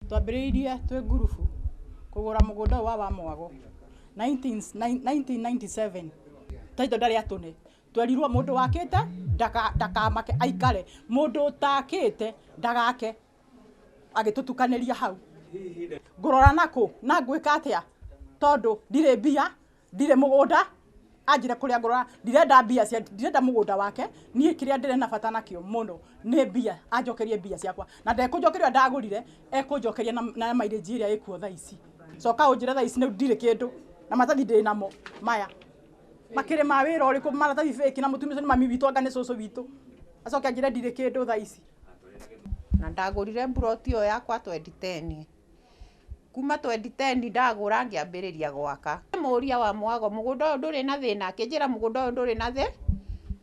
twambĩrĩirie twĩ ngurubu kũgũra mũgũnda wa Wamwago 1997 taito ndarĩ atũne twerirwo mũndũ wakĩte ndakamake aikare, mũndũ utakĩte ndagake, agĩtũtukanĩria hau. Ngũrora nakũ na ngwĩka atĩa tondũ ndirĩ mbia, ndirĩ mũgũnda, anjire kũrĩa ngũrora, ndirenda mbia cia, ndirenda mũgũnda wake, niĩ kĩrĩa ndĩrĩ na bata nakĩo mũno nĩ mbia, anjokerie mbia ciakwa, na ndekũnjokeria ndagũrire, ekũnjokeria na mileage ĩrĩa ĩkuo thaa ici. Coka ũnjĩre thaa ici ndirĩ kĩndũ na matathi ndĩ namo maya makĩrĩ ma wĩra ũrĩkũ, maratathi fake na mũtumia ũcio nĩ mami witũ anga nĩ cũcũ witũ, acoke anjĩre ndirĩ kĩndũ thaa ici. Na ndagũrire mburoti ĩyo yakwa 2010. Kuma 2010 ndagũra ngĩambĩrĩria gwaka. Mũria wa Mwago, mũgũnda ũyũ ndũrĩ na thĩna, akĩnjĩra mũgũnda ũyũ ndũrĩ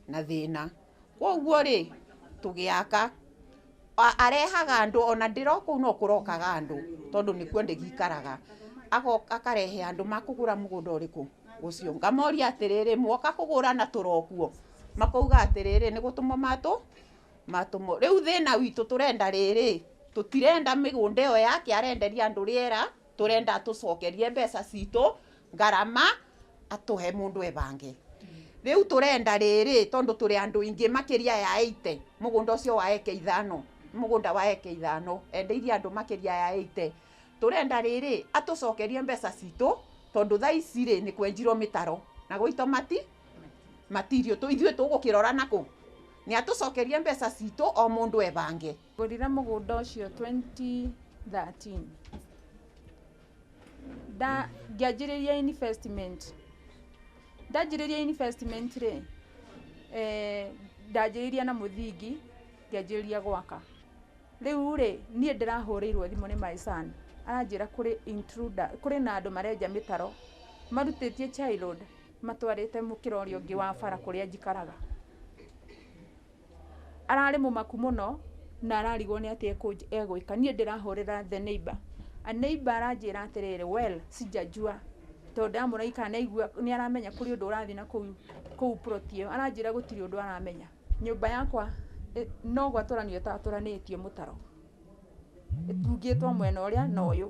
na thĩna. Koguo rĩ tũgĩaka, arehaga andũ, ona ndĩro kũu no kũrokaga andũ tondũ nĩkuo ndĩgĩikaraga, agoka akarehe andũ makũgũra mũgũnda ũrĩkũ ũcio. Ngamoria atĩrĩrĩ, mwoka kũgũra na tũrokuo? Makauga atĩrĩrĩ, nĩ gũtũmwo matũmwo. Rĩu thĩna witũ tũrenda rĩrĩ, tũtirenda mĩgũnda ĩyo yake arenderia andũ rĩera, tũrenda tũcokerie mbeca citũ, ngarama atũhe mũndũ ebange. Rĩu tũrenda rĩrĩ, tondũ tũrĩ andũ ingĩ makĩria ya 80, mũgũnda ũcio wa eke 5, mũgũnda wa eke 5 endeirie andũ makĩria ya 80. Tũrenda rĩrĩ, atũcokerie mbeca citũ tondũ thaa ici rĩ nĩ kwenjirwo mĩtaro na gũitwo matirio, ithuĩ tũgũkĩrora nakũ? Nĩ atũcokerie mbeca citũ o mũndũ ebange. Ngũrire mũgũnda ũcio 2013. Ngĩanjĩrĩria investment. Ndanjĩrĩria investment rĩ, ndanjĩrĩria na mũthingi, ngĩanjĩrĩria gwaka. Rĩu rĩ, niĩ ndĩrahũrĩirwo thimũ nĩ my son, aranjĩra kũrĩ intruder, kũrĩ na andũ marenja mĩtaro, marutĩtie childhood, matwarĩte mũkĩra ũrĩa ũngĩ wa bara kũrĩa njikaraga. Ararĩ mũmaku mũno na ararigwo nĩ atĩ egwĩka. Niĩ ndĩrahũrĩra the neighbor. A neighbor aranjĩra atĩrĩrĩ, well sijajua, tondũ ndamũraika nĩ aramenya kũrĩ ũndũ ũrathiĩ na kũu plot ĩyo. Aranjĩra gũtirĩ ũndũ aramenya. Nyũmba yakwa no gwatũranio ĩtatũranĩtio mũtaro, ĩtungĩtwo mwena ũrĩa na ũyũ.